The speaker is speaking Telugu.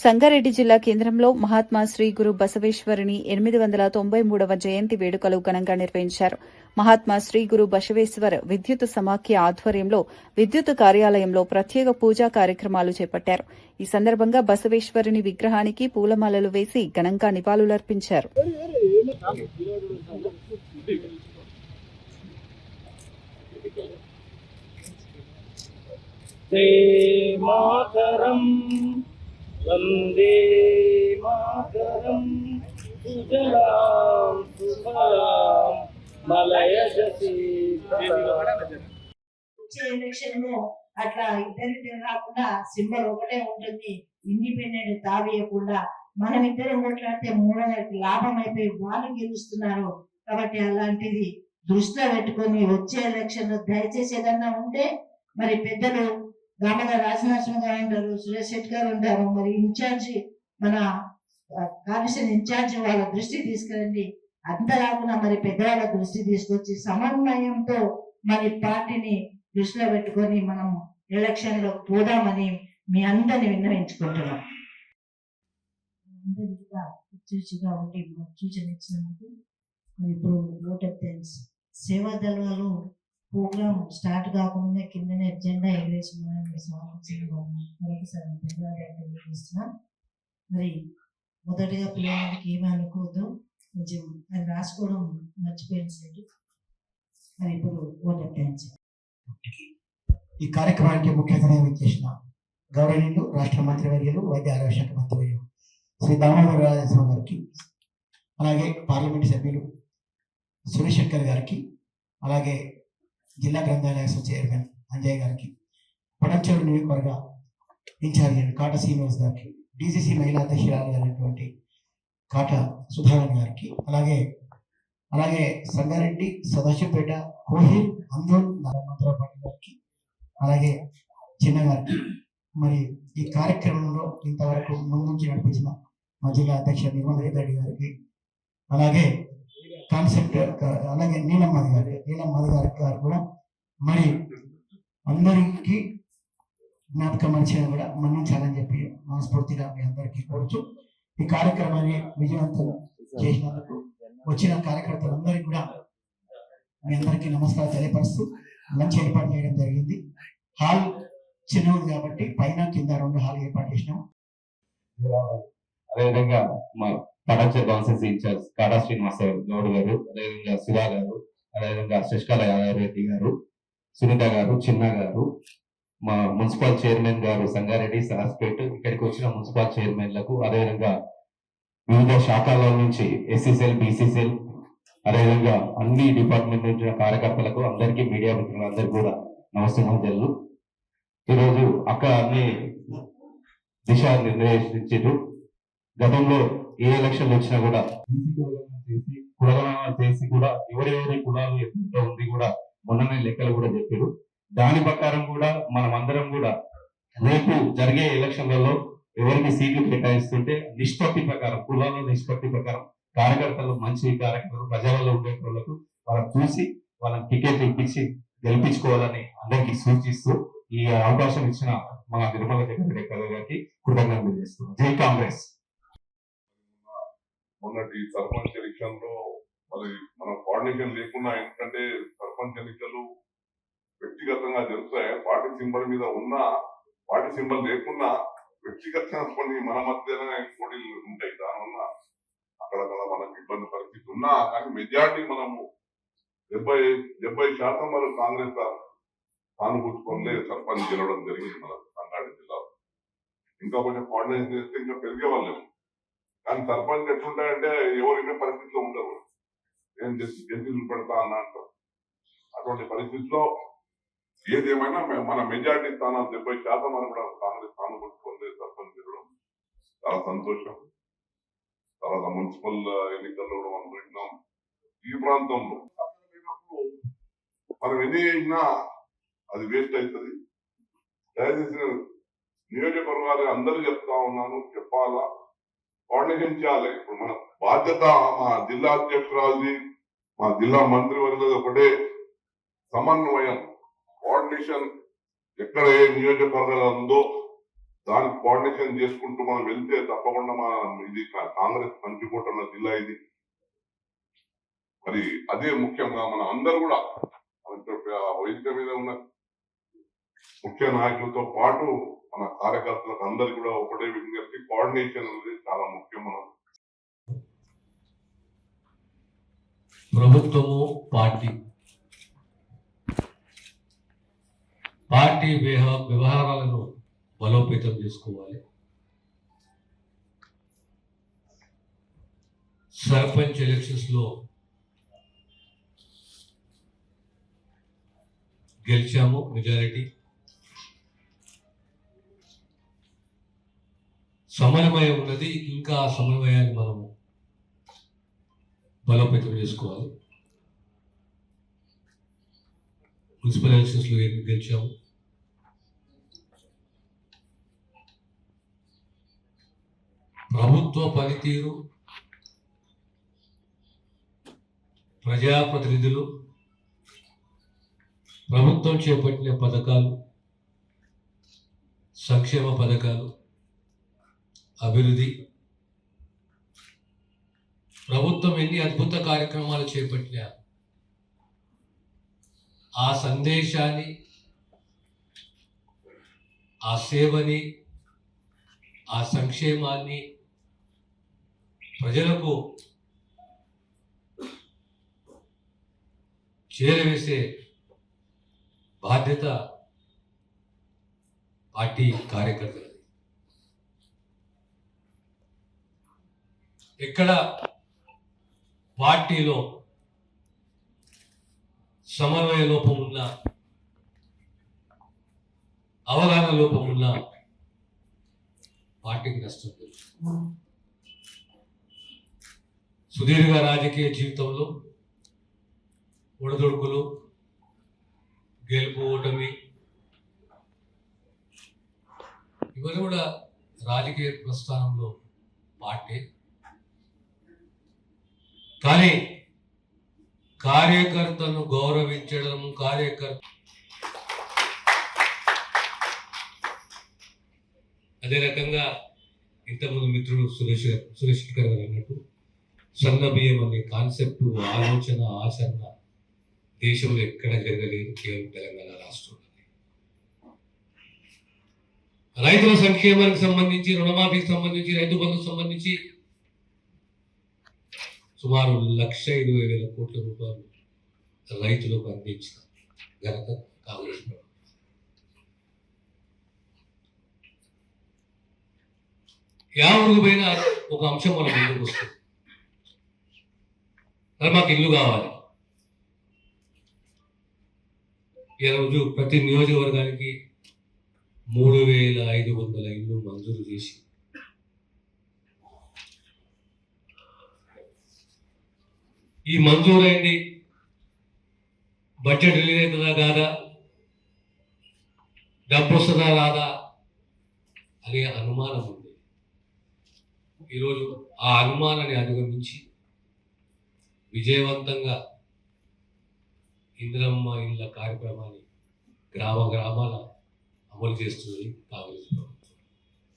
సంగారెడ్డి జిల్లా కేంద్రంలో మహాత్మా శ్రీ గురు బసవేశ్వరుని 893వ జయంతి వేడుకలు ఘనంగా నిర్వహించారు. మహాత్మా శ్రీ గురు బసవేశ్వర్ విద్యుత్ సమాఖ్య ఆధ్వర్యంలో విద్యుత్ కార్యాలయంలో ప్రత్యేక పూజా కార్యక్రమాలు చేపట్టారు. ఈ సందర్భంగా బసవేశ్వరుని విగ్రహానికి పూలమాలలు వేసి ఘనంగా నివాళులర్పించారు. వందే మాతరం సుజలాం సుఫలాం మలయజసి. వచ్చే ఎలక్షన్ లో అట్లా ఇద్దరిద్దరు కాకుండా సింబల్ ఒకటే ఉంటుంది. ఇండిపెండెంట్ తావేయకుండా మనం ఇద్దరం కొట్లాడితే మూడోకి లాభం అయిపోయి వాళ్ళు గెలుస్తున్నారు. కాబట్టి అలాంటిది దృష్టిలో పెట్టుకొని వచ్చే ఎలక్షన్ లో దయచేసి ఏదన్నా ఉంటే మరి పెద్దలు దామల రాజనరసింహ గారు ఉంటారు, సురేష్ శెట్టి గారు ఉంటారు, మరి ఇన్ఛార్జి మన కార్పొరేషన్ ఇన్ఛార్జి వాళ్ళ దృష్టి తీసుకురండి. అంతలాగున మరి పెద్దవాళ్ళ దృష్టి తీసుకొచ్చి సమన్వయంతో మరి పార్టీని దృష్టిలో పెట్టుకొని మనం ఎలక్షన్ లో పోదామని మీ అందరిని విన్నవించుకుంటున్నాం. అందరిగా చూచిగా ఉండి సూచన ఇచ్చినందుకు ఇప్పుడు ఓట్ ఆఫ్ థ్యాంక్స్. సేవా దళాలు ప్రోగ్రామ్ స్టార్ట్ కాకుండా కిందనే ఎజెండా ఎగరేసి మరొకసారి ధన్యవాదాలు. మరి మొదటిగా పిల్లలకి ఏమీ అనుకోవద్దు, కొంచెం అది రాసుకోవడం మర్చిపోయింది. మరి ఇప్పుడు ఓట్ ఆఫ్ థ్యాంక్స్. ఈ కార్యక్రమానికి ముఖ్య అతిథిగా చేసిన గౌరవనీయులు రాష్ట్ర మంత్రివర్యులు వైద్య ఆరోగ్య శాఖ మంత్రివర్యులు శ్రీ దామోదర రాజేశ్వర గారికి, అలాగే పార్లమెంట్ సభ్యులు సురేష్ శెట్కర్ గారికి, అలాగే జిల్లా గ్రంథాలయ చైర్మన్ అంజయ్ గారికి, పడంచేరు నియోజకవర్గ ఇన్ఛార్జి కాట శ్రీనివాస్ గారికి, డిసిసి మహిళా అధ్యక్షురాలు అయినటువంటి కాట సుధారాణి గారికి, అలాగే సంగారెడ్డి, సదాశివపేట, కోహిల్, అందోల్ మంత్రపాటి గారికి, అలాగే చిన్న గారికి, మరి ఈ కార్యక్రమంలో ఇంతవరకు ముందుంచి నడిపించిన మా జిల్లా అధ్యక్ష నిర్మల్ రెడ్డి గారికి, అలాగే కాన్సెప్ట్ అలాగే నీలమ్మది గారు కూడా మరి అందరికీ జ్ఞాపకం మనిషిగా కూడా మన్నించాలని చెప్పి మనస్ఫూర్తిగా మీ అందరికీ కోరుచు ఈ కార్యక్రమాన్ని విజయవంతం చేసినందుకు వచ్చిన కార్యకర్తలందరికీ కూడా మీ అందరికీ నమస్కారం తెలియపరుస్తూ మంచి ఏర్పాటు చేయడం జరిగింది. హాల్ చిన్నది కాబట్టి పైన కింద 2 హాల్ ఏర్పాటు చేసినాం. అదేవిధంగా మా పటాచర్ కాన్సెన్స్ ఇన్ఛార్జ్ కాటా శ్రీనివాస గౌడ్ గారు, అదేవిధంగా సుధా గారు, అదేవిధంగా శశికళ యాదవ్ రెడ్డి గారు, సునీత గారు, చిన్న గారు, మా మున్సిపల్ చైర్మన్ గారు సంగారెడ్డి, సరాస్పేట్, ఇక్కడికి వచ్చిన మున్సిపల్ చైర్మన్లకు, అదేవిధంగా వివిధ శాఖల నుంచి ఎస్సీసీఎల్, బీసీసీఎల్, అదేవిధంగా అన్ని డిపార్ట్మెంట్ నుంచి కార్యకర్తలకు, అందరికీ మీడియా మిత్రులందరికీ కూడా నమస్కారాలు. ఈరోజు అక్కడ అన్ని దిశా నిర్దేశించారు. గతంలో ఏ ఎలక్షన్లు వచ్చినా కూడా కులగణన చేసి కూడా ఎవరెవరి కులాలు ఎంత ఉంది కూడా మొన్ననే లెక్కలు కూడా చెప్పారు. దాని ప్రకారం కూడా మనం అందరం కూడా రేపు జరిగే ఎలక్షన్లలో ఎవరికి సీట్లు కేటాయిస్తుంటే నిష్పత్తి ప్రకారం, కులాల నిష్పత్తి ప్రకారం కార్యకర్తలు, మంచి కార్యకర్తలు, ప్రజలలో ఉండే వాళ్ళకు వాళ్ళని చూసి వాళ్ళని టికెట్ ఇప్పించి గెలిపించుకోవాలని అందరికీ సూచిస్తూ ఈ అవకాశం ఇచ్చిన మా నిర్మల రెడ్డి గారికి కృతజ్ఞతలు చేస్తున్నాం. జై కాంగ్రెస్. మొన్నటి సర్పంచ్ ఎలక్షన్ లో మరి మన కోఆర్డినేషన్ లేకుండా, ఎందుకంటే సర్పంచ్ ఎన్నికలు వ్యక్తిగతంగా జరుగుతాయి. పార్టీ సింబల్ మీద ఉన్నా, పార్టీ సింబల్ లేకున్నా వ్యక్తిగతంగా కొన్ని మన మధ్యనే పోటీలు ఉంటాయి. దానివల్ల అక్కడక్కడ మనకు ఇబ్బంది పరిస్థితి ఉన్నా కానీ మెజార్టీ మనము 70% వరకు కాంగ్రెస్ సానుభూతిపరులే సర్పంచ్ గెలవడం జరిగింది మన సంగారెడ్డి జిల్లాలో. ఇంకా కొంచెం కోఆర్డినేషన్ చేస్తే ఇంకా పెరిగే వాళ్ళేమో. కానీ సర్పంచ్ ఎట్లుంటాయంటే ఎవరైనా పరిస్థితిలో ఉంటారు, ఏం చేసి గెలిచి పెడతా అన్న అంటారు. అటువంటి పరిస్థితిలో ఏదేమైనా మన మెజార్టీ స్థానాలు 70% మనం కూడా కాంగ్రెస్ సానుభూతి పొందే సర్పంచ్ గెలవడం చాలా సంతోషం. తర్వాత మున్సిపల్ ఎన్నికల్లో కూడా మనం పెట్టినాం. ఈ ప్రాంతంలో మనం ఎన్ని చేసినా అది వేస్ట్ అవుతుంది. దయచేసి నియోజకవర్గాలు అందరూ చెప్తా ఉన్నాను, చెప్పాలా, కోఆర్డినేషన్ చేయాలి. ఇప్పుడు మన బాధ్యత మా జిల్లా అధ్యక్షురాలది, మా జిల్లా మంత్రివర్గది ఒకటే సమన్వయం, కోఆర్డినేషన్. ఎక్కడ ఏ నియోజకవర్గాలు ఉందో దానికి కోఆర్డినేషన్ చేసుకుంటూ మనం వెళ్తే తప్పకుండా ఇది కాంగ్రెస్ పంచుకోవటం జిల్లా ఇది. మరి అదే ముఖ్యంగా మన అందరూ కూడా వేదిక మీద ఉన్న ముఖ్య నాయకులతో పాటు మన కార్యకర్తలకు అందరికి కూడా ఒకటే విజ్ఞప్తి, కోఆర్డినేషన్ అనేది చాలా ముఖ్యం. మనం ప్రభుత్వము పార్టీ వ్యవహారాలను బలోపేతం చేసుకోవాలి. సర్పంచ్ ఎలక్షన్స్ లో గెలిచాము, మెజారిటీ. సమన్వయం ఉన్నది, ఇంకా ఆ సమన్వయాన్ని మనము బలోపేతం చేసుకోవాలి. మున్సిపల్ ఎలక్షన్స్ లో ఏమి గెలిచాము. ప్రభుత్వ పనితీరు, ప్రజాప్రతినిధులు, ప్రభుత్వం చేపట్టిన పథకాలు, సంక్షేమ పథకాలు, అభివృద్ధి, ప్రభుత్వం ఎన్ని అద్భుత కార్యక్రమాలు చేపట్టినా ఆ సందేశాన్ని, ఆ సేవని, ఆ సంక్షేమాన్ని ప్రజలకు చేరవేసే బాధ్యత పార్టీ కార్యకర్తలది. ఎక్కడ పార్టీలో సమన్వయ లోపం ఉన్న, అవగాహన లోపం ఉన్న పార్టీకి నష్టం లేదు. సుదీర్ఘ రాజకీయ జీవితంలో ఒడిదుడుకులు, గెలుపు, ఓటమి, ఇవన్నీ కూడా రాజకీయ ప్రస్థానంలో పార్టీ. కానీ కార్యకర్తను గౌరవించడం, అదే రకంగా ఇంతకుముందు మిత్రుడు సురేష్ గారు అన్నట్టు సన్న బియ్యం అనే కాన్సెప్ట్, ఆలోచన, ఆచరణ దేశంలో ఎక్కడ జరగలేదు, కేవలం తెలంగాణ రాష్ట్రంలో. రైతుల సంక్షేమానికి సంబంధించి, రుణమాఫీకి సంబంధించి, రైతు బంధుకు సంబంధించి సుమారు 1,20,000 కోట్ల రూపాయలు రైతులకు అందించిన ఘనత కాంగ్రెస్ ప్రభుత్వం. యావరుకు పైన ఒక అంశం మన ముందుకు వస్తుంది. అది మాకు ఇల్లు కావాలి. ఈరోజు ప్రతి నియోజకవర్గానికి 3,500 ఇల్లు మంజూరు చేసి ఈ మంజూరైంది బడ్జెట్ రిలీజ్ అవుతుందా కాదా, డబ్బు వస్తుందా రాదా అనే అనుమానం ఉంది. ఈరోజు ఆ అనుమానాన్ని అధిగమించి విజయవంతంగా ఇందిరమ్మ ఇళ్ళ కార్యక్రమాన్ని గ్రామాల అమలు చేస్తుంది కాంగ్రెస్ ప్రభుత్వం.